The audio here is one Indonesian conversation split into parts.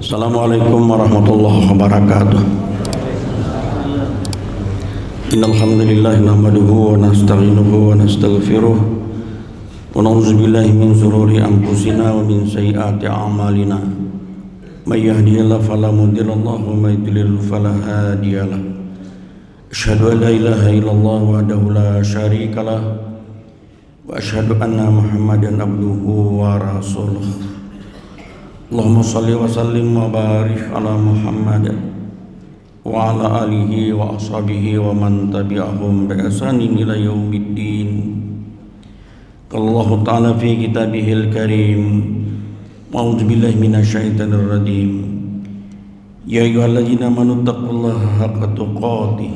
Assalamualaikum warahmatullahi wabarakatuh. Innal hamdalillah nahmaduhu wa nasta'inuhu wa nastaghfiruh wa na'udzu billahi min shururi anfusina wa min sayyiati a'malina. May yahdihillahu fala mudilla lahu wa may yudlil fala hadiya lahu. Asyhadu an la ilaha illallah wahdahu la syarika lahu wa asyhadu anna Muhammadan abduhu wa rasuluh. Allahumma salli wa sallim wa barik ala Muhammad wa ala alihi wa ashabihi wa man tabi'ahum bi ihsanin ila yaumiddin. Qala ta'ala fi kitabihil karim, a'udzu billahi minasyaitonir rajim. Ya ayyuhalladzina amanu taqullaha haqqa tuqatih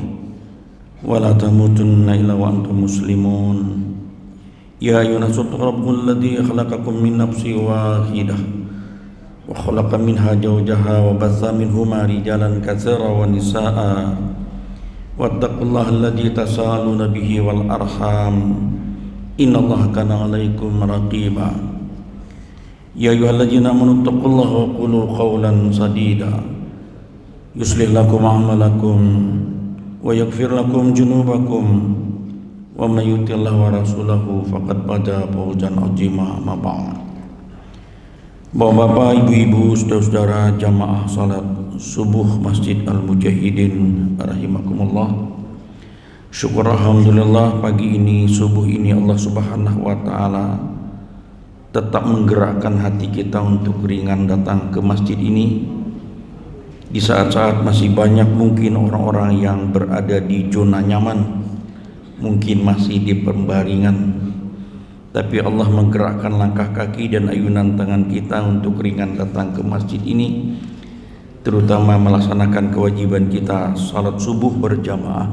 wa la tamutunna illa wa antum muslimun. Ya ayyuhan nasu rabbul ladzi khalaqakum min nafsin wahidah wa khalaqa minha zawjaha wa batha minhuma rijalan katsiran wa nisaa wattaqullaha alladzi tasaaluna bihi wal arham innallaha kana 'alaikum raqiba. Ya ayyuhalladzina amanu taqullaha wa qulu qawlan sadida yuslih lakum a'malakum wa yaghfir lakum junubakum wa may yuti'illah wa rasulahu faqad faza fawzan 'azima. Ma ba'd. Bapak-bapak, ibu-ibu, saudara-saudara jamaah salat subuh Masjid Al-Mujahidin rahimakumullah. Syukur alhamdulillah pagi ini, subuh ini Allah Subhanahu wa taala tetap menggerakkan hati kita untuk ringan datang ke masjid ini di saat-saat masih banyak mungkin orang-orang yang berada di zona nyaman, mungkin masih di pembaringan. Tapi Allah menggerakkan langkah kaki dan ayunan tangan kita untuk ringan datang ke masjid ini, terutama melaksanakan kewajiban kita salat subuh berjamaah,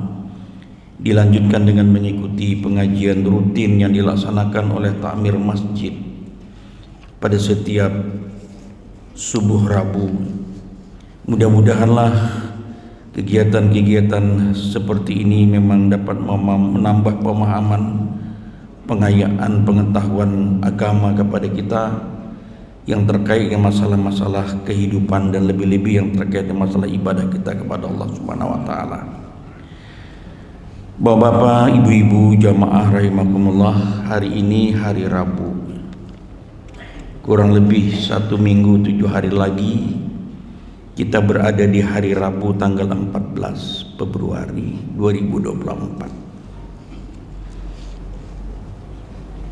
dilanjutkan dengan mengikuti pengajian rutin yang dilaksanakan oleh takmir masjid pada setiap subuh Rabu. Mudah-mudahanlah kegiatan-kegiatan seperti ini memang dapat menambah pemahaman, pengayaan pengetahuan agama kepada kita yang terkait dengan masalah-masalah kehidupan dan lebih-lebih yang terkait dengan masalah ibadah kita kepada Allah Subhanahu wa taala. Bapak-bapak, ibu-ibu jamaah rahimakumullah, hari ini hari Rabu. Kurang lebih 1 minggu 7 hari lagi kita berada di hari Rabu tanggal 14 Februari 2024.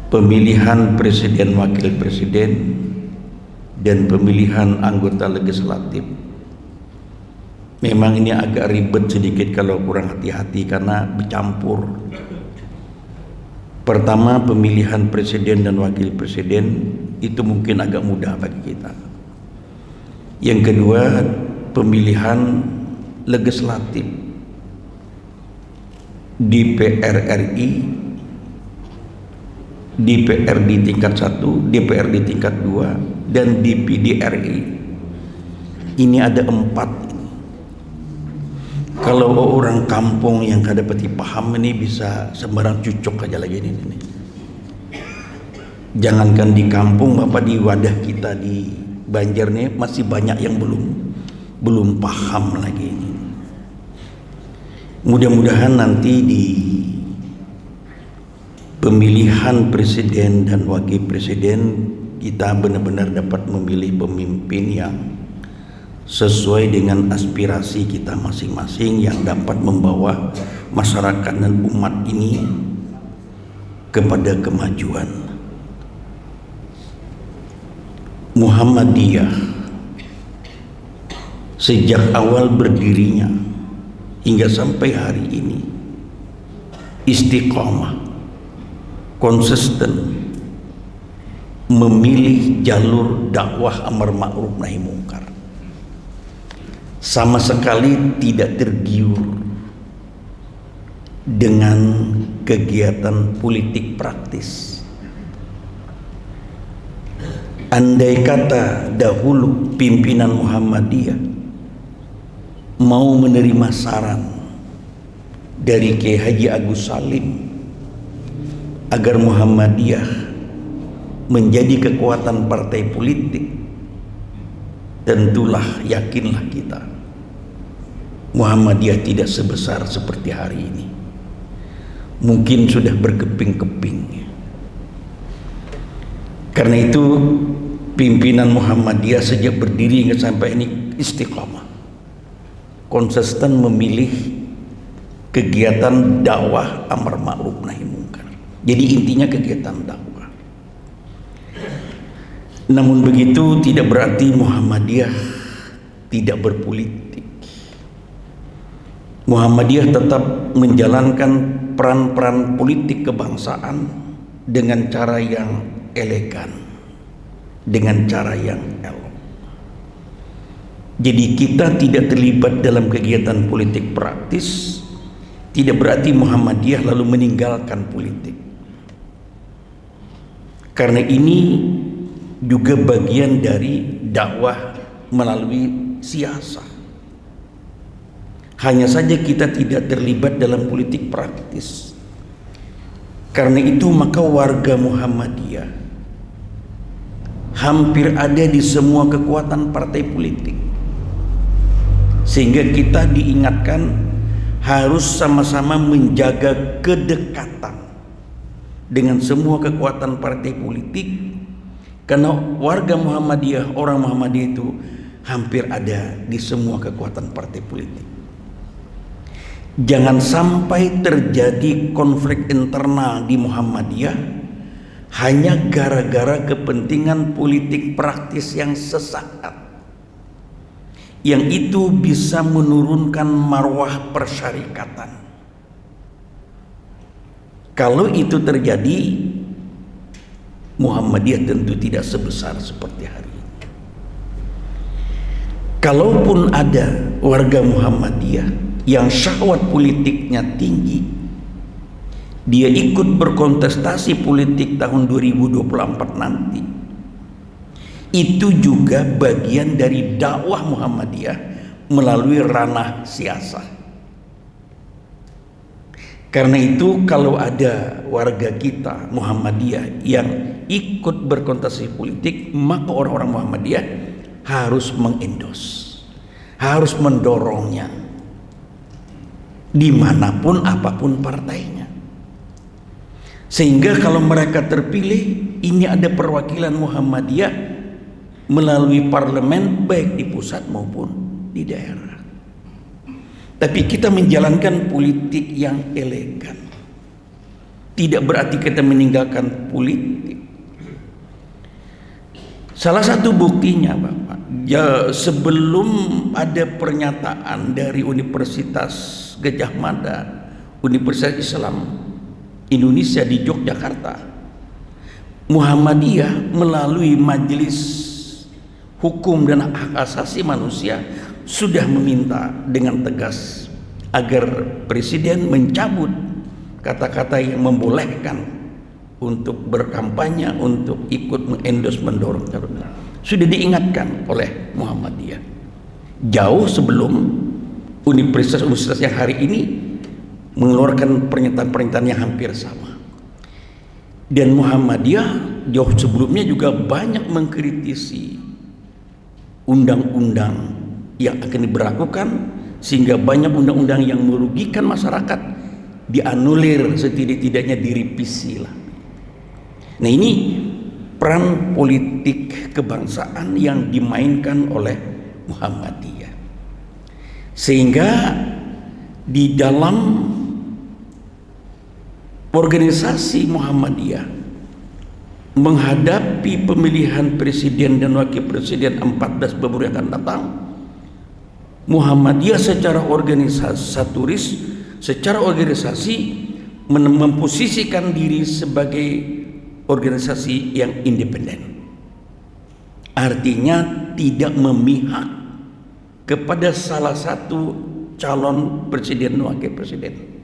Pemilihan presiden, wakil presiden, dan pemilihan anggota legislatif. Memang ini agak ribet sedikit kalau kurang hati-hati karena bercampur. Pertama, pemilihan presiden dan wakil presiden itu mungkin agak mudah bagi kita. Yang kedua, pemilihan legislatif, DPR RI, DPR di tingkat 1, DPR di tingkat 2, dan DPD RI. Ini ada 4. Kalau orang kampung yang kada pati paham ini bisa sembarang cucuk aja lagi ini. Jangankan di kampung, bapak, di wadah kita di Banjar nih masih banyak yang belum paham lagi ini. Mudah-mudahan nanti di pemilihan presiden dan wakil presiden kita benar-benar dapat memilih pemimpin yang sesuai dengan aspirasi kita masing-masing, yang dapat membawa masyarakat dan umat ini kepada kemajuan. Muhammadiyah sejak awal berdirinya hingga sampai hari ini istiqomah, konsisten memilih jalur dakwah amar ma'ruf nahi mungkar, sama sekali tidak tergiur dengan kegiatan politik praktis. Andai kata dahulu pimpinan Muhammadiyah mau menerima saran dari Kiai Haji Agus Salim agar Muhammadiyah menjadi kekuatan partai politik, tentulah yakinlah kita, Muhammadiyah tidak sebesar seperti hari ini. Mungkin sudah berkeping-keping. Karena itu pimpinan Muhammadiyah sejak berdiri hingga sampai ini istiqamah, konsisten memilih kegiatan dakwah amar ma'ruf nahi munkar. Jadi intinya kegiatan dakwah. Namun begitu tidak berarti Muhammadiyah tidak berpolitik. Muhammadiyah tetap menjalankan peran-peran politik kebangsaan dengan cara yang elegan, dengan cara yang elok. Jadi kita tidak terlibat dalam kegiatan politik praktis tidak berarti Muhammadiyah lalu meninggalkan politik. Karena ini juga bagian dari dakwah melalui siasah. Hanya saja kita tidak terlibat dalam politik praktis. Karena itu maka warga Muhammadiyah hampir ada di semua kekuatan partai politik. Sehingga kita diingatkan harus sama-sama menjaga kedekatan dengan semua kekuatan partai politik, karena warga Muhammadiyah, orang Muhammadiyah itu hampir ada di semua kekuatan partai politik. Jangan sampai terjadi konflik internal di Muhammadiyah hanya gara-gara kepentingan politik praktis yang sesaat, yang itu bisa menurunkan marwah persyarikatan. Kalau itu terjadi, Muhammadiyah tentu tidak sebesar seperti hari ini. Kalaupun ada warga Muhammadiyah yang syahwat politiknya tinggi, dia ikut berkontestasi politik tahun 2024 nanti, itu juga bagian dari dakwah Muhammadiyah melalui ranah siasah. Karena itu kalau ada warga kita Muhammadiyah yang ikut berkontestasi politik, maka orang-orang Muhammadiyah harus mengendos, harus mendorongnya dimanapun apapun partainya. Sehingga kalau mereka terpilih, ini ada perwakilan Muhammadiyah melalui parlemen baik di pusat maupun di daerah. Tapi kita menjalankan politik yang elegan. Tidak berarti kita meninggalkan politik. Salah satu buktinya Bapak, ya, sebelum ada pernyataan dari Universitas Gadjah Mada, Universitas Islam Indonesia di Yogyakarta, Muhammadiyah melalui Majelis Hukum dan Hak Asasi Manusia sudah meminta dengan tegas agar Presiden mencabut kata-kata yang membolehkan untuk berkampanye, untuk ikut mengendorse, mendorong calon. Sudah diingatkan oleh Muhammadiyah jauh sebelum universitas-universitas yang hari ini mengeluarkan pernyataan-pernyataan yang hampir sama. Dan Muhammadiyah jauh sebelumnya juga banyak mengkritisi undang-undang yang akan diberlakukan, sehingga banyak undang-undang yang merugikan masyarakat dianulir, setidak-tidaknya direvisi lah. Nah, ini peran politik kebangsaan yang dimainkan oleh Muhammadiyah, sehingga di dalam organisasi Muhammadiyah menghadapi pemilihan presiden dan wakil presiden 14 Februari yang akan datang, Muhammadiyah secara organisasi memposisikan diri sebagai organisasi yang independen. Artinya tidak memihak kepada salah satu calon presiden dan wakil presiden,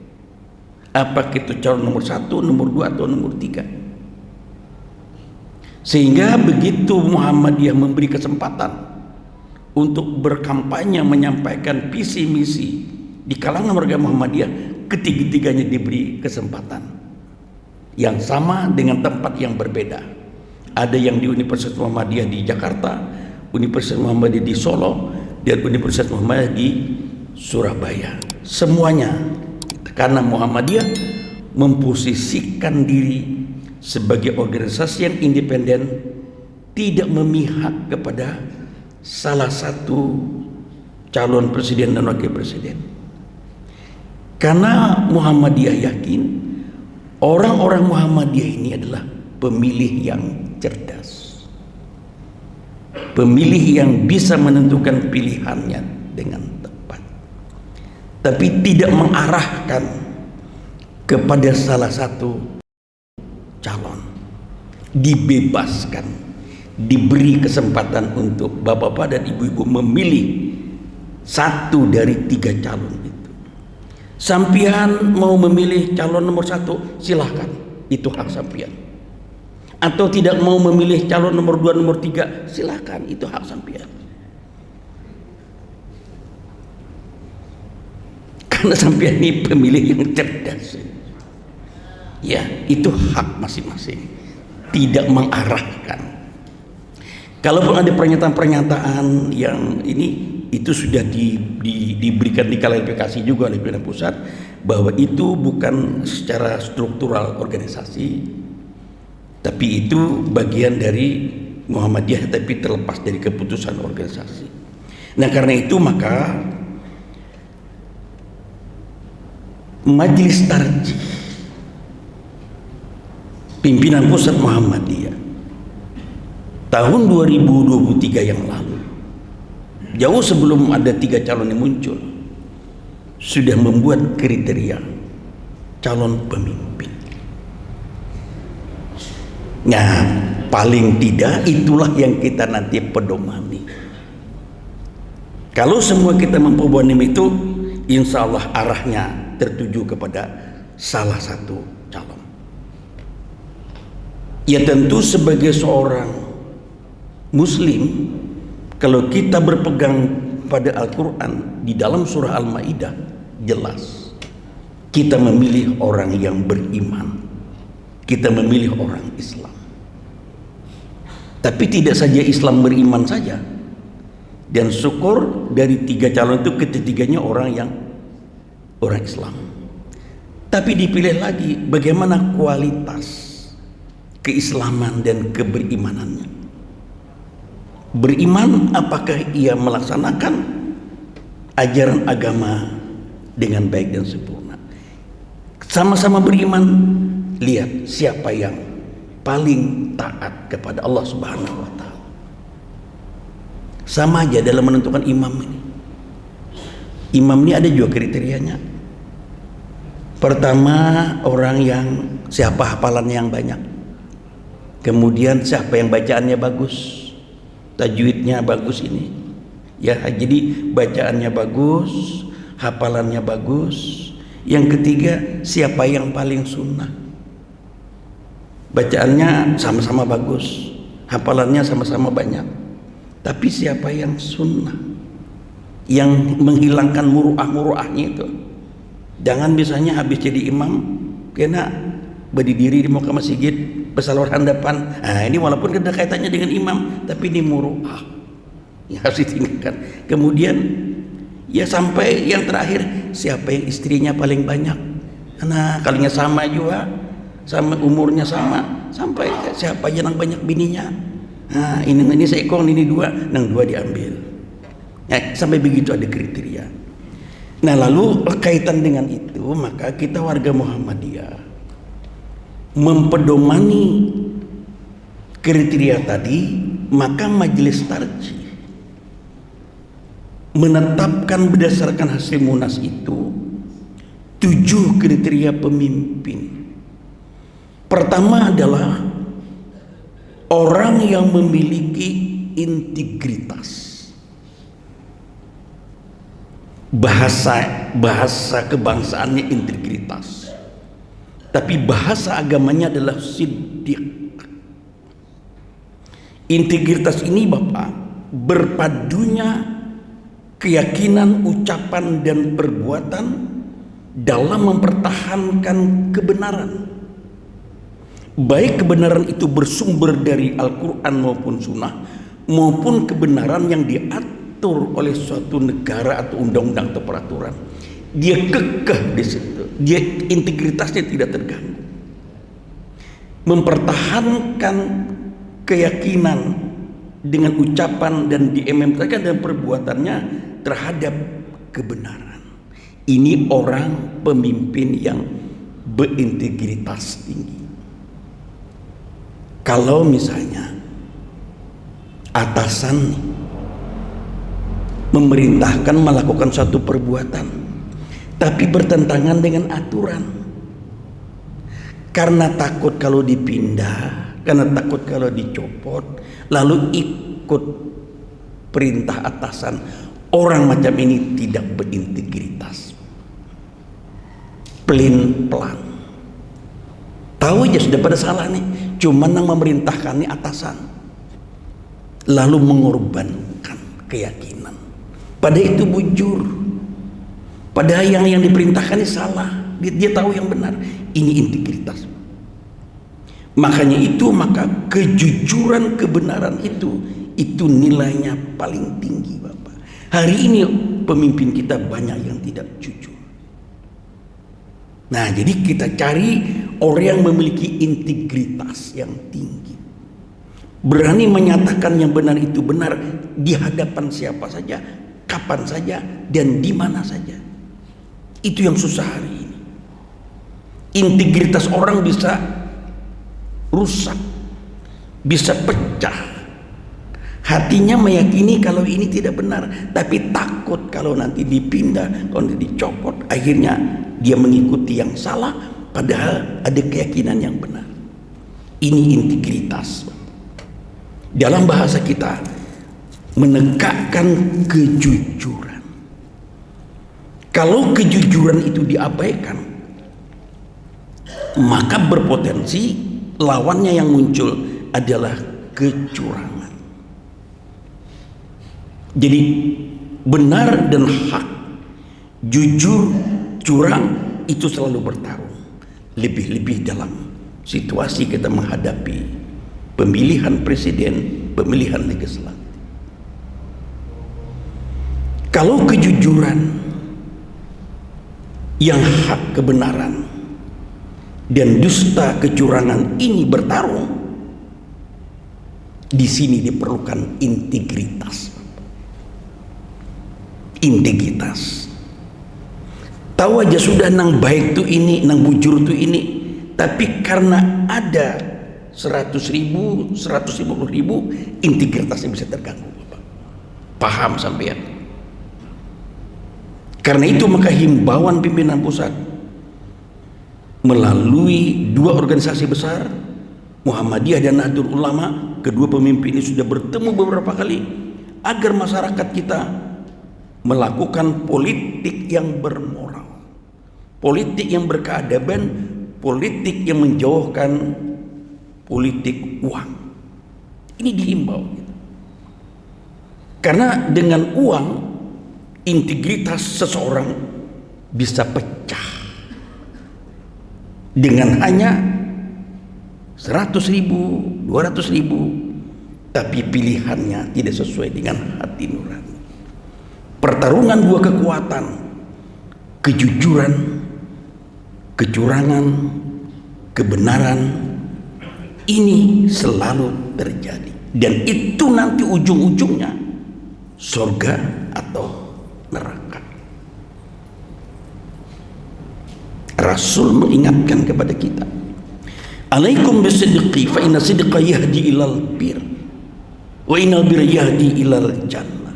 apakah itu calon nomor 1, nomor 2 atau nomor 3. Sehingga begitu Muhammadiyah memberi kesempatan untuk berkampanye, menyampaikan visi misi di kalangan warga Muhammadiyah, ketiga-tiganya diberi kesempatan yang sama dengan tempat yang berbeda. Ada yang di Universitas Muhammadiyah di Jakarta, Universitas Muhammadiyah di Solo dan Universitas Muhammadiyah di Surabaya. Semuanya karena Muhammadiyah memposisikan diri sebagai organisasi yang independen, tidak memihak kepada salah satu calon presiden dan wakil presiden. Karena Muhammadiyah yakin orang-orang Muhammadiyah ini adalah pemilih yang cerdas, pemilih yang bisa menentukan pilihannya dengan tepat, tapi tidak mengarahkan kepada salah satu calon. Dibebaskan, diberi kesempatan untuk bapak-bapak dan ibu-ibu memilih satu dari 3 calon itu. Sampian mau memilih calon nomor 1, silahkan, itu hak sampian. Atau tidak mau memilih calon nomor 2, nomor 3, silahkan, itu hak sampian. Karena sampian ini pemilih yang cerdas. Ya, itu hak masing-masing, tidak mengarahkan. Kalaupun ada pernyataan-pernyataan yang ini, itu sudah diberikan diklarifikasi juga oleh pimpinan pusat bahwa itu bukan secara struktural organisasi, tapi itu bagian dari Muhammadiyah, tapi terlepas dari keputusan organisasi. Nah, karena itu maka Majelis Tarjih pimpinan pusat Muhammadiyah tahun 2023 yang lalu, jauh sebelum ada 3 calon yang muncul, sudah membuat kriteria calon pemimpin. Nah, paling tidak itulah yang kita nanti pedomani. Kalau semua kita mempedomani itu, insya Allah arahnya tertuju kepada salah satu calon. Ya tentu sebagai seorang Muslim, kalau kita berpegang pada Al-Quran, di dalam surah Al-Ma'idah jelas kita memilih orang yang beriman, kita memilih orang Islam. Tapi tidak saja Islam beriman saja, dan syukur dari 3 calon itu ketiganya orang Islam. Tapi dipilih lagi bagaimana kualitas keislaman dan keberimanannya. Beriman apakah ia melaksanakan ajaran agama dengan baik dan sempurna. Sama-sama beriman, lihat siapa yang paling taat kepada Allah Subhanahu wa taala. Sama aja dalam menentukan imam ini. Imam ini ada juga kriterianya. Pertama, orang yang siapa hafalannya yang banyak. Kemudian siapa yang bacaannya bagus, tajwidnya bagus ini. Ya, jadi bacaannya bagus, hafalannya bagus. Yang ketiga, siapa yang paling sunnah. Bacaannya sama-sama bagus, hafalannya sama-sama banyak, tapi siapa yang sunnah, yang menghilangkan muruah-muruahnya itu. Jangan misalnya habis jadi imam kena berdiri di muka masjid bersalawat handapan. Nah, ini walaupun ada kaitannya dengan imam, tapi ini muruah yang harus ditinggalkan. Kemudian ya sampai yang terakhir, siapa yang istrinya paling banyak. Nah, kalinya sama juga, sama umurnya sama, sampai siapa yang banyak bininya. Nah, ini seekor, ini 2, yang 2 diambil. Nah, sampai begitu ada kriteria. Nah, lalu kaitan dengan itu, maka kita warga Muhammadiyah mempedomani kriteria tadi, maka Majelis Tarjih menetapkan berdasarkan hasil Munas itu 7 kriteria pemimpin. Pertama adalah orang yang memiliki integritas. Bahasa kebangsaannya integritas, tapi bahasa agamanya adalah siddiq. Integritas ini Bapak, berpadunya keyakinan, ucapan dan perbuatan dalam mempertahankan kebenaran, baik kebenaran itu bersumber dari Al-Quran maupun Sunnah, maupun kebenaran yang diatur oleh suatu negara atau undang-undang atau peraturan, dia kekeh di situ, dia integritasnya tidak terganggu, mempertahankan keyakinan dengan ucapan dan diimplementasikan dan perbuatannya terhadap kebenaran. Ini orang pemimpin yang berintegritas tinggi. Kalau misalnya atasan memerintahkan melakukan suatu perbuatan tapi bertentangan dengan aturan, karena takut kalau dipindah, karena takut kalau dicopot, lalu ikut perintah atasan, orang macam ini tidak berintegritas. Pelin-pelan, tahu aja sudah pada salah nih, cuman yang memerintahkan nih atasan, lalu mengorbankan keyakinan. Padahal itu bujur, padahal yang diperintahkan ini salah, dia tahu yang benar. Ini integritas. Makanya maka kejujuran kebenaran itu nilainya paling tinggi, Bapak. Hari ini pemimpin kita banyak yang tidak jujur. Nah, jadi kita cari orang yang memiliki integritas yang tinggi, berani menyatakan yang benar itu benar di hadapan siapa saja, kapan saja, dan di mana saja. Itu yang susah hari ini. Integritas orang bisa rusak, bisa pecah. Hatinya meyakini kalau ini tidak benar, tapi takut kalau nanti dipindah, kalau nanti dicopot, akhirnya dia mengikuti yang salah, padahal ada keyakinan yang benar. Ini integritas. Dalam bahasa kita, menegakkan kejujuran. Kalau kejujuran itu diabaikan, maka berpotensi lawannya yang muncul adalah kecurangan. Jadi benar dan hak, jujur, curang itu selalu bertarung. Lebih-lebih dalam situasi kita menghadapi pemilihan presiden, pemilihan legislatif. Kalau kejujuran, yang hak, kebenaran, dan dusta, kecurangan ini bertarung, di sini diperlukan integritas. Integritas. Tahu aja sudah nang baik tuh ini, nang bujur tuh ini, tapi karena ada 100.000, 150.000, integritasnya bisa terganggu, Bapak. Paham sampean? Karena itu maka himbauan pimpinan pusat melalui dua organisasi besar, Muhammadiyah dan Nahdlatul Ulama, kedua pemimpin ini sudah bertemu beberapa kali agar masyarakat kita melakukan politik yang bermoral, politik yang berkeadaban, politik yang menjauhkan politik uang. Ini dihimbau. Karena dengan uang, integritas seseorang bisa pecah. Dengan hanya 100.000, 200.000, tapi pilihannya tidak sesuai dengan hati nurani. Pertarungan dua kekuatan, kejujuran, kecurangan, kebenaran, ini selalu terjadi. Dan itu nanti ujung-ujungnya surga atau neraka. Rasul mengingatkan kepada kita, alaikum bisidqi fa inna sidqa yahdi ilal bir wa innal bir yahdi ilal jannah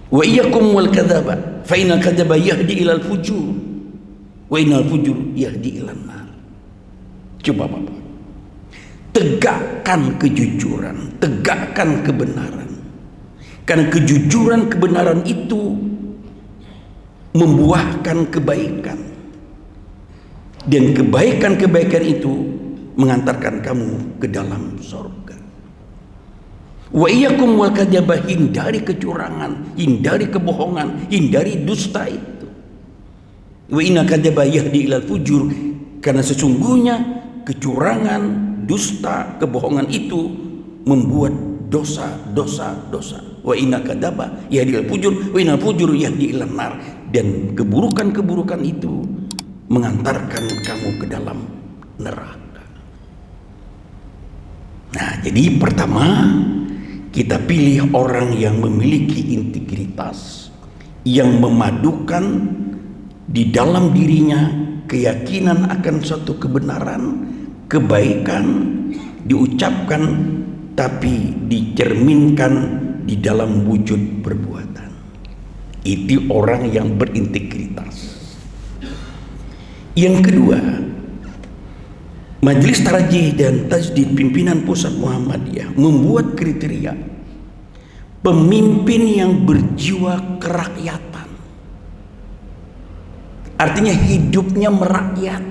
wa iyyakum wal kadzaba fa innal kadzaba yahdi ilal fujur wa innal fujur yahdi ilan nar. Coba Bapak, tegakkan kejujuran, tegakkan kebenaran, karena kejujuran kebenaran itu membuahkan kebaikan, dan kebaikan-kebaikan itu mengantarkan kamu ke dalam surga. Wa iyyakum wal kadzaba, hindari kecurangan, hindari kebohongan, hindari dusta itu. Wa inna kadzaba yahdi ilal fujur, karena sesungguhnya kecurangan, dusta, kebohongan itu membuat dosa, dosa, dosa. Wa inna kadaba yahdil fujur, wa innal fujur yahdi ilan nar. Dan keburukan-keburukan itu mengantarkan kamu ke dalam neraka. Nah, jadi pertama kita pilih orang yang memiliki integritas, yang memadukan di dalam dirinya keyakinan akan suatu kebenaran, kebaikan diucapkan tapi dicerminkan di dalam wujud perbuatan. Itu orang yang berintegritas. Yang kedua, Majelis Tarjih dan Tajdid Pimpinan Pusat Muhammadiyah membuat kriteria pemimpin yang berjiwa kerakyatan. Artinya hidupnya merakyat,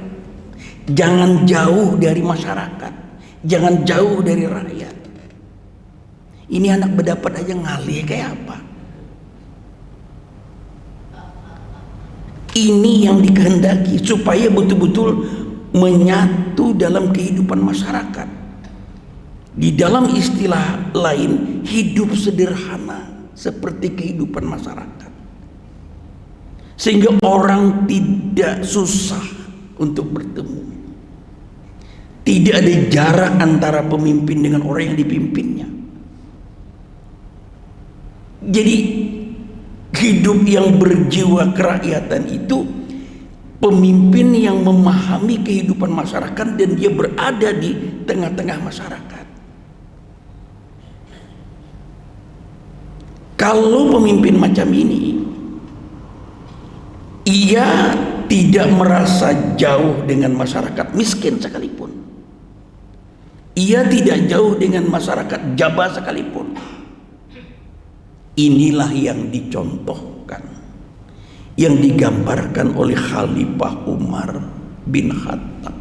jangan jauh dari masyarakat, jangan jauh dari rakyat. Ini anak berdapat aja ngalih kayak apa? Ini yang dikehendaki supaya betul-betul menyatu dalam kehidupan masyarakat. Di dalam istilah lain, hidup sederhana seperti kehidupan masyarakat, sehingga orang tidak susah untuk bertemu. Tidak ada jarak antara pemimpin dengan orang yang dipimpinnya. Jadi hidup yang berjiwa kerakyatan itu pemimpin yang memahami kehidupan masyarakat dan dia berada di tengah-tengah masyarakat. Kalau pemimpin macam ini, ia tidak merasa jauh dengan masyarakat miskin sekalipun, ia tidak jauh dengan masyarakat jabah sekalipun. Inilah yang dicontohkan, yang digambarkan oleh Khalifah Umar bin Khattab,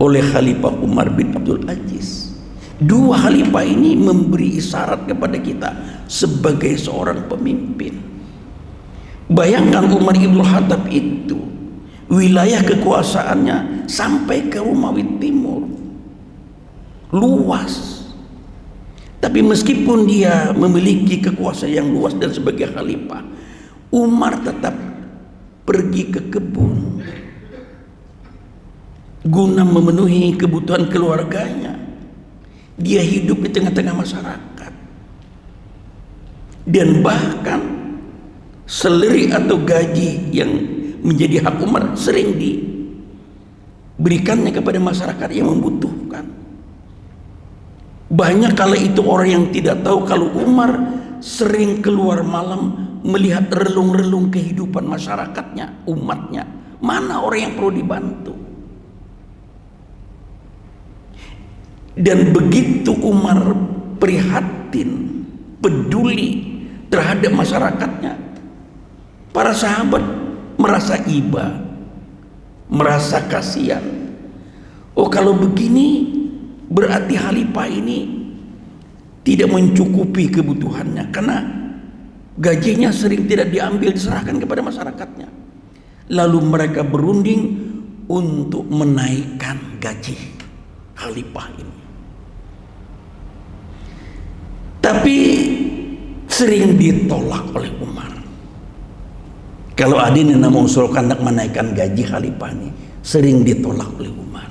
oleh Khalifah Umar bin Abdul Aziz. Dua khalifah ini memberi isyarat kepada kita sebagai seorang pemimpin. Bayangkan Umar bin Khattab itu wilayah kekuasaannya sampai ke Romawi Timur, luas. Tapi meskipun dia memiliki kekuasaan yang luas dan sebagai khalifah, Umar tetap pergi ke kebun guna memenuhi kebutuhan keluarganya. Dia hidup di tengah-tengah masyarakat, dan bahkan seleri atau gaji yang menjadi hak Umar sering diberikannya kepada masyarakat yang membutuhkan. Banyak kala itu orang yang tidak tahu kalau Umar sering keluar malam melihat relung-relung kehidupan masyarakatnya, umatnya. Mana orang yang perlu dibantu? Dan begitu Umar prihatin, peduli terhadap masyarakatnya, para sahabat merasa iba, merasa kasihan. Oh, kalau begini berarti khalifah ini tidak mencukupi kebutuhannya, karena gajinya sering tidak diambil, diserahkan kepada masyarakatnya. Lalu mereka berunding untuk menaikkan gaji khalifah ini. Tapi sering ditolak oleh Umar. Kalau ada yang mengusulkan nak menaikkan gaji khalifah ini, sering ditolak oleh Umar.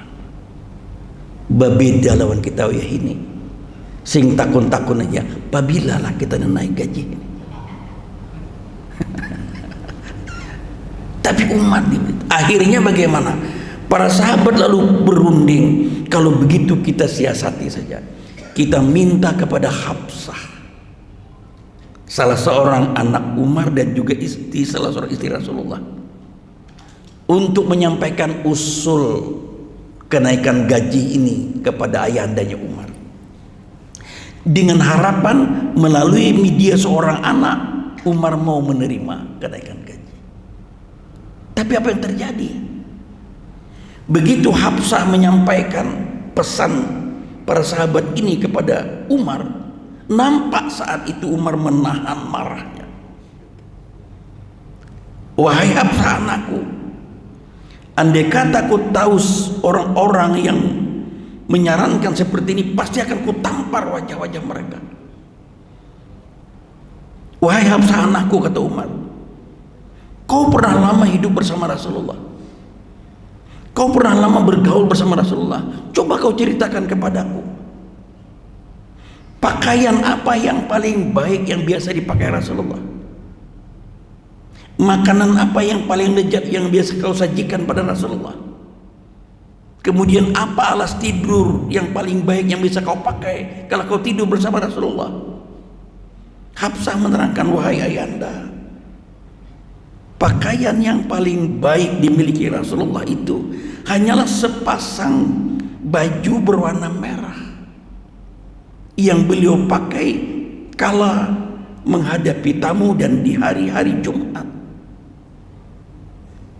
Babeda lawan kita ya ini, sing takun-takun aja, apabila lah kita naik gaji ini. Tapi Umar akhirnya bagaimana? Para sahabat lalu berunding, kalau begitu kita siasati saja. Kita minta kepada Hafsah, salah seorang anak Umar dan juga salah seorang istri Rasulullah, untuk menyampaikan usul kenaikan gaji ini kepada ayahandanya Umar, dengan harapan melalui media seorang anak Umar mau menerima kenaikan gaji. Tapi apa yang terjadi? Begitu Hafsah menyampaikan pesan para sahabat ini kepada Umar, nampak saat itu Umar menahan marahnya. Wahai Hafsah anakku, andai kata aku tahu orang-orang yang menyarankan seperti ini, pasti akan kutampar wajah-wajah mereka. Wahai Hafsah anakku, kata Umar, kau pernah lama hidup bersama Rasulullah, kau pernah lama bergaul bersama Rasulullah. Coba kau ceritakan kepadaku, pakaian apa yang paling baik yang biasa dipakai Rasulullah? Makanan apa yang paling lezat yang biasa kau sajikan pada Rasulullah? Kemudian apa alas tidur yang paling baik yang bisa kau pakai kalau kau tidur bersama Rasulullah? Hafsah menerangkan, wahai ayanda, pakaian yang paling baik dimiliki Rasulullah itu hanyalah sepasang baju berwarna merah yang beliau pakai kala menghadapi tamu dan di hari-hari Jumat.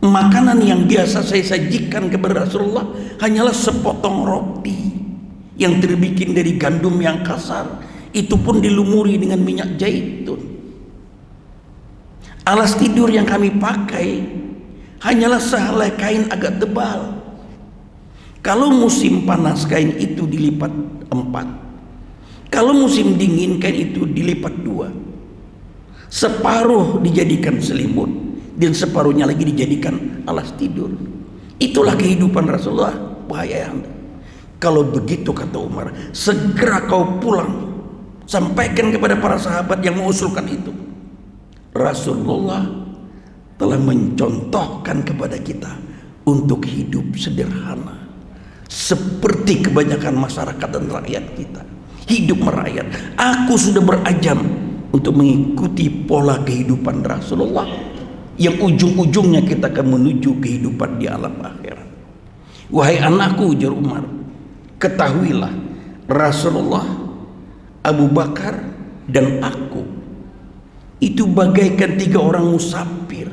Makanan yang biasa saya sajikan kepada Rasulullah hanyalah sepotong roti yang terbikin dari gandum yang kasar, itu pun dilumuri dengan minyak zaitun. Alas tidur yang kami pakai hanyalah sehelai kain agak tebal. Kalau musim panas kain itu dilipat 4, kalau musim dingin kain itu dilipat 2. Separuh dijadikan selimut dan separuhnya lagi dijadikan alas tidur. Itulah kehidupan Rasulullah, wahai ayahanda. Kalau begitu, kata Umar, segera kau pulang, sampaikan kepada para sahabat yang mengusulkan itu. Rasulullah telah mencontohkan kepada kita untuk hidup sederhana, seperti kebanyakan masyarakat dan rakyat kita. Hidup merayat. Aku sudah berazam untuk mengikuti pola kehidupan Rasulullah, yang ujung-ujungnya kita akan menuju kehidupan di alam akhirat. Wahai anakku, ujar Umar, ketahuilah Rasulullah, Abu Bakar dan aku itu bagaikan 3 orang musafir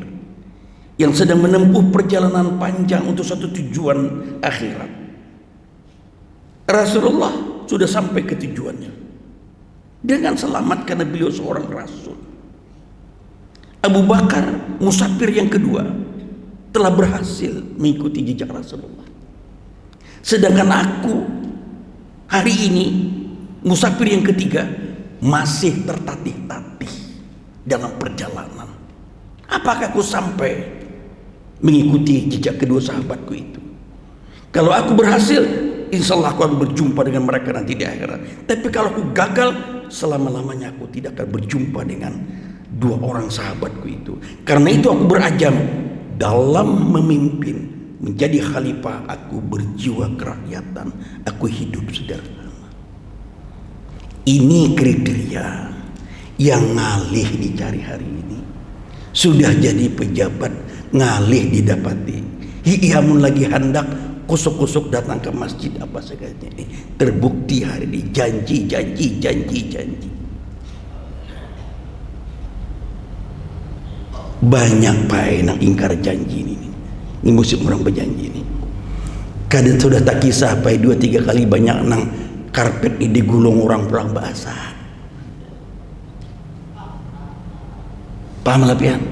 yang sedang menempuh perjalanan panjang untuk satu tujuan akhirat. Rasulullah sudah sampai ke tujuannya dengan selamat karena beliau seorang rasul. Abu Bakar, musafir yang kedua, telah berhasil mengikuti jejak Rasulullah. Sedangkan aku hari ini, musafir yang ketiga, masih tertatih-tatih dalam perjalanan. Apakah aku sampai mengikuti jejak kedua sahabatku itu? Kalau aku berhasil, insya Allah aku akan berjumpa dengan mereka nanti di akhirat. Tapi kalau aku gagal, selama-lamanya aku tidak akan berjumpa dengan 2 orang sahabatku itu. Karena itu aku berazam dalam memimpin menjadi khalifah, aku berjiwa kerakyatan, aku hidup sederhana. Ini kriteria yang ngalih dicari hari ini. Sudah jadi pejabat, ngalih didapati. Hiyamun lagi hendak kusuk-kusuk datang ke masjid apa segala ini. Terbukti hari ini janji. Banyak pae nang ingkar janji ini musim orang berjanji ini. Kadang sudah tak kisah pae 2-3 kali banyak nang karpet ini digulung orang pulang bahasa. Paham lah pian?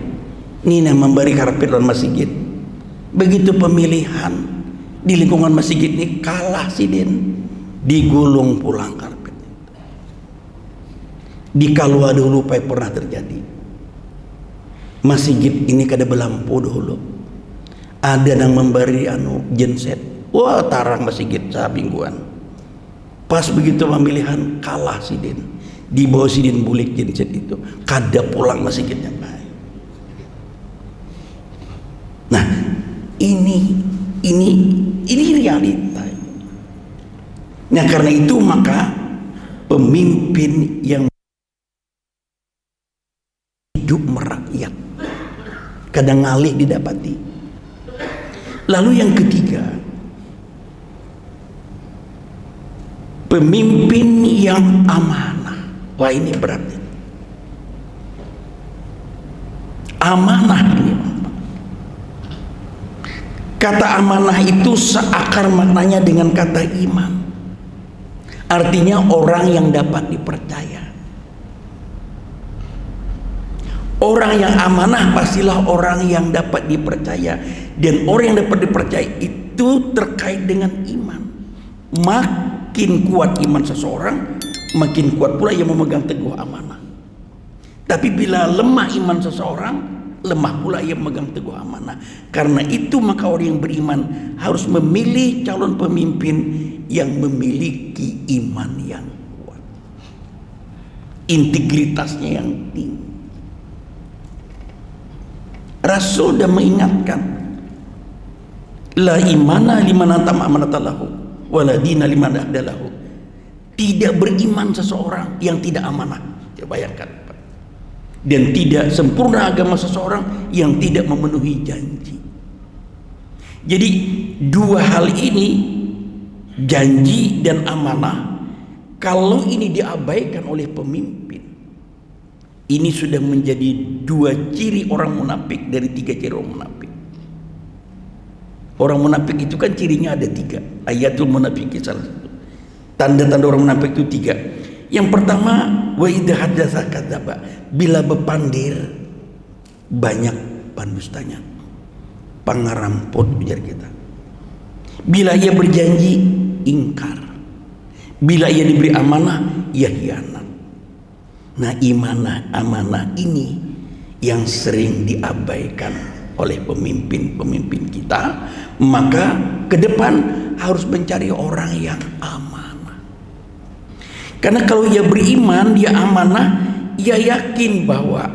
Ini yang memberi karpet dalam masjid. Begitu pemilihan di lingkungan masjid ini kalah sidin, digulung pulang karpet. Di Kalua dulu pae pernah terjadi. Masjid ini kada belampu dulu, ada yang memberi genset, wah tarang masjid sabingguan. Pas begitu pemilihan kalah sidin, di bawah sidin bulik genset itu, kada pulang masjidnya baik. Nah ini realita. Nah karena itu maka pemimpin yang hidup merakyat kadang ngalih didapati. Lalu yang ketiga, pemimpin yang amanah. Wah ini berat. Amanah ini. Kata amanah itu seakar maknanya dengan kata iman. Artinya orang yang dapat dipercaya. Orang yang amanah pastilah orang yang dapat dipercaya. Dan orang yang dapat dipercaya itu terkait dengan iman. Makin kuat iman seseorang, makin kuat pula ia memegang teguh amanah. Tapi bila lemah iman seseorang, lemah pula ia memegang teguh amanah. Karena itu maka orang yang beriman harus memilih calon pemimpin yang memiliki iman yang kuat, integritasnya yang tinggi. Rasul sudah mengingatkan, la imana liman atam amanatalahu wala dina liman ahdalahu. Tidak beriman seseorang yang tidak amanah. Ya, bayangkan. Dan tidak sempurna agama seseorang yang tidak memenuhi janji. Jadi dua hal ini, janji dan amanah, kalau ini diabaikan oleh pemimpin, ini sudah menjadi dua ciri orang munafik dari tiga ciri orang munafik. Orang munafik itu kan cirinya ada tiga. Ayatul munafik salah satu. Tanda-tanda orang munafik itu tiga. Yang pertama, wa idza hadatsa kadzaba. Bila bepandir banyak pandustanya. Pangarampot ujar kita. Bila ia berjanji ingkar. Bila ia diberi amanah ia hianat. Nah, amanah ini yang sering diabaikan oleh pemimpin-pemimpin kita. Maka ke depan harus mencari orang yang amanah. Karena kalau ia beriman, dia amanah, ia yakin bahwa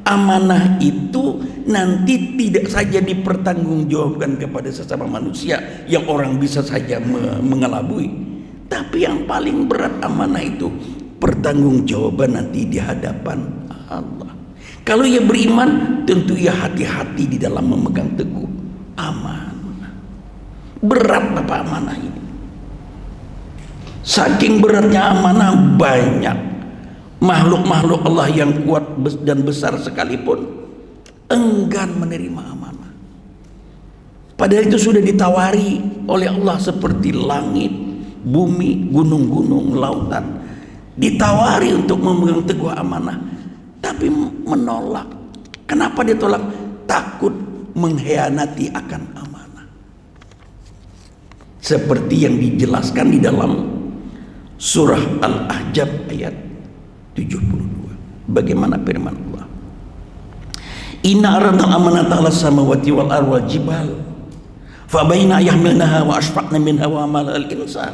amanah itu nanti tidak saja dipertanggungjawabkan kepada sesama manusia yang orang bisa saja mengelabui, tapi yang paling berat amanah itu pertanggungjawaban nanti di hadapan Allah. Kalau ia beriman, tentu ia hati-hati di dalam memegang teguh amanah. Berat apa amanah ini? Saking beratnya amanah, banyak makhluk-makhluk Allah yang kuat dan besar sekalipun enggan menerima amanah. Padahal itu sudah ditawari oleh Allah seperti langit, bumi, gunung-gunung, lautan. Ditawari untuk memegang teguh amanah, tapi menolak. Kenapa dia tolak? Takut mengkhianati akan amanah. Seperti yang dijelaskan di dalam surah Al-Ahzab ayat 72. Bagaimana firman Allah? Inna aradna amanata 'alas samawati wal ardi wal jibal fa baina yahmilnaha wa ashfaqna minha wa amal al-insan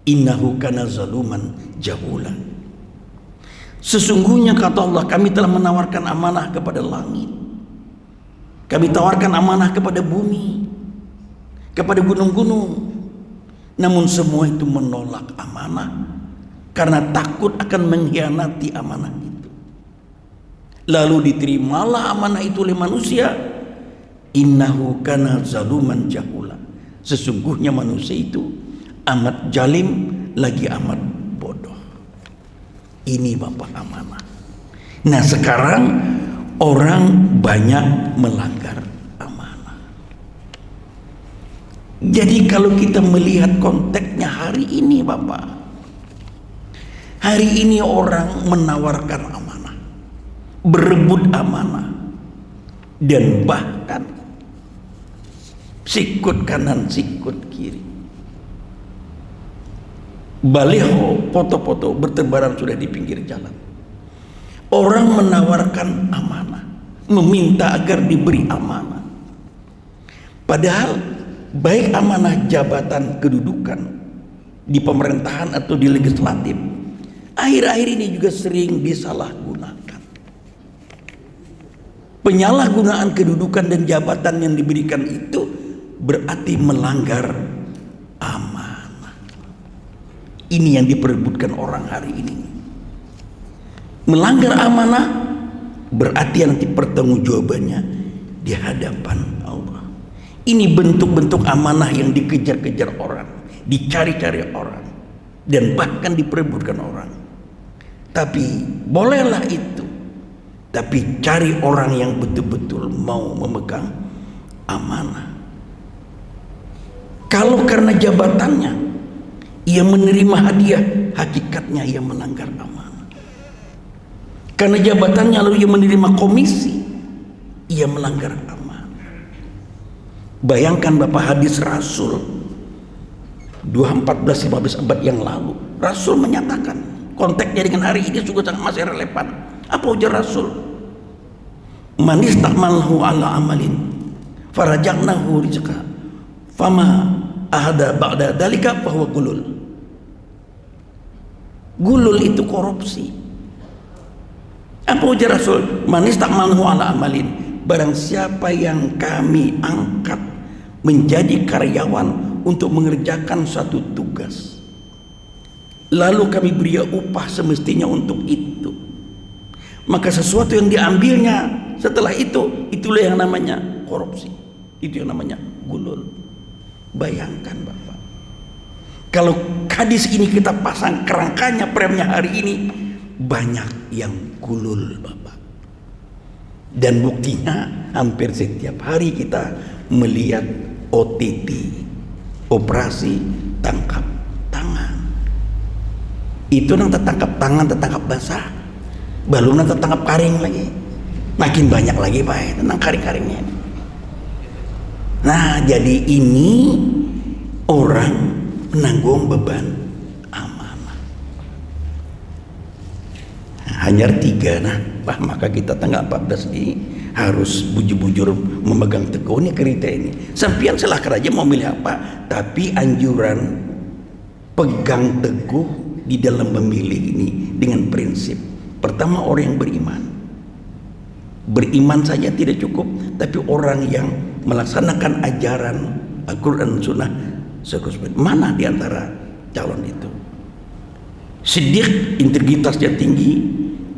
innahu kana zaluman jahula. Sesungguhnya kata Allah, kami telah menawarkan amanah kepada langit, kami tawarkan amanah kepada bumi, kepada gunung-gunung, namun semua itu menolak amanah karena takut akan mengkhianati amanah itu. Lalu diterimalah amanah itu oleh manusia. Innahu kana zaluman jahula. Sesungguhnya manusia itu amat jalim lagi amat bodoh. Ini bapak amanah. Nah, sekarang orang banyak melanggar amanah. Jadi kalau kita melihat konteksnya hari ini bapak, hari ini orang menawarkan amanah, berebut amanah, dan bahkan sikut kanan sikut kiri. Baliho, foto-foto bertebaran sudah di pinggir jalan. Orang menawarkan amanah, meminta agar diberi amanah. Padahal baik amanah jabatan kedudukan di pemerintahan atau di legislatif, akhir-akhir ini juga sering disalahgunakan. Penyalahgunaan kedudukan dan jabatan yang diberikan itu berarti melanggar amanah. Ini yang diperebutkan orang hari ini. Melanggar amanah berarti nanti pertanggungjawabannya di hadapan Allah. Ini bentuk-bentuk amanah yang dikejar-kejar orang, dicari-cari orang, dan bahkan diperebutkan orang. Tapi bolehlah itu, tapi cari orang yang betul-betul mau memegang amanah. Kalau karena jabatannya ia menerima hadiah, hakikatnya ia melanggar amanah. Karena jabatannya lalu ia menerima komisi, ia melanggar amanah. Bayangkan bapak, hadis Rasul 14-15 abad yang lalu Rasul menyatakan, konteksnya dengan hari ini juga sangat masih relevan. Apa ujar Rasul? Man istakmalahu ala amalin faraja'nahu rizqa fama ahada ba'da dalika fahuwa gulul. Gulul itu korupsi. Apa ujar Rasul? Man istakmalahu ala amalin, barang siapa yang kami angkat menjadi karyawan untuk mengerjakan suatu tugas, lalu kami beri upah semestinya untuk itu, maka sesuatu yang diambilnya setelah itu, itulah yang namanya korupsi. Itu yang namanya gulul. Bayangkan Bapak, kalau hadis ini kita pasang kerangkanya preminya hari ini, banyak yang gulul Bapak. Dan buktinya hampir setiap hari kita melihat OTT, operasi tangkap tangan. Itu nang tertangkap tangan, tertangkap basah, belum nang tertangkap karing lagi. Makin banyak lagi Pak tentang karing-karingnya. Nah, jadi ini orang menanggung beban amanah. Hanya 3 Pak, maka kita tanggal 14 ini harus bujur-bujur memegang teguh ini kriteria ini. Sampian silahkan aja mau milih apa, tapi anjuran pegang teguh di dalam memilih ini dengan prinsip. Pertama, orang yang beriman saja tidak cukup, tapi orang yang melaksanakan ajaran Al-Quran Sunnah sekurang. Mana di antara calon itu? Siddiq, integritasnya tinggi,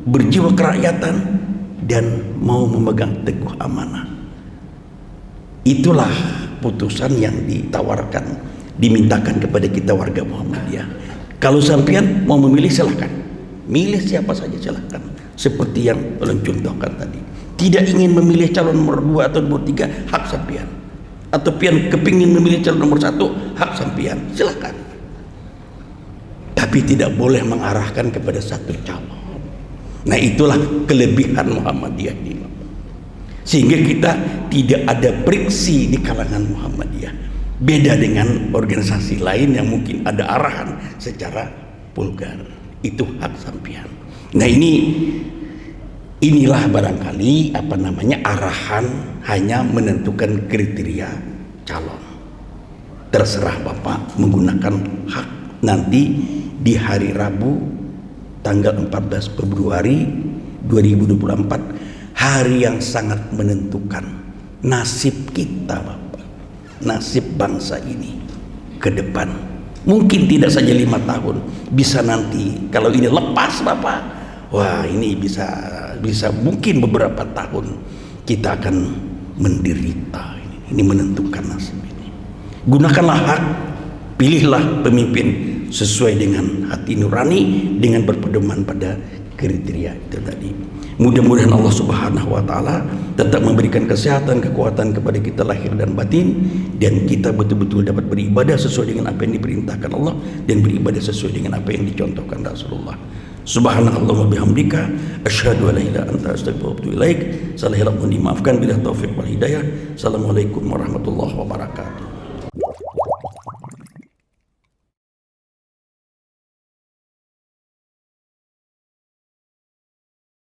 berjiwa kerakyatan, dan mau memegang teguh amanah. Itulah putusan yang ditawarkan, dimintakan kepada kita warga Muhammadiyah. Kalau sampean mau memilih silahkan, milih siapa saja silahkan. Seperti yang belum contohkan tadi, tidak ingin memilih calon nomor 2 atau nomor 3, hak sampean. Atau pian kepingin memilih calon nomor 1, hak sampean, silahkan. Tapi tidak boleh mengarahkan kepada satu calon. Nah, itulah kelebihan Muhammadiyah ini, sehingga kita tidak ada friksi di kalangan Muhammadiyah. Beda dengan organisasi lain yang mungkin ada arahan secara vulgar. Itu hak sampean. Nah, inilah barangkali arahan hanya menentukan kriteria calon. Terserah Bapak menggunakan hak nanti di hari Rabu tanggal 14 Februari 2024, hari yang sangat menentukan nasib kita Bapak, nasib bangsa ini ke depan. Mungkin tidak saja 5 tahun, bisa nanti kalau ini lepas Bapak, wah ini bisa mungkin beberapa tahun kita akan menderita. Ini menentukan nasib ini. Gunakanlah hak, pilihlah pemimpin sesuai dengan hati nurani, dengan berpedoman pada kriteria itu tadi. Mudah-mudahan Allah Subhanahu wa taala tetap memberikan kesehatan, kekuatan kepada kita lahir dan batin, dan kita betul-betul dapat beribadah sesuai dengan apa yang diperintahkan Allah dan beribadah sesuai dengan apa yang dicontohkan Rasulullah. Subhanallah wa bihamdika asyhadu an la ilaha illa anta astaghfiruka wa atubu ilaik. Salah hilaf mohon dimaafkan, bila taufik wal hidayah. Assalamualaikum warahmatullahi wabarakatuh.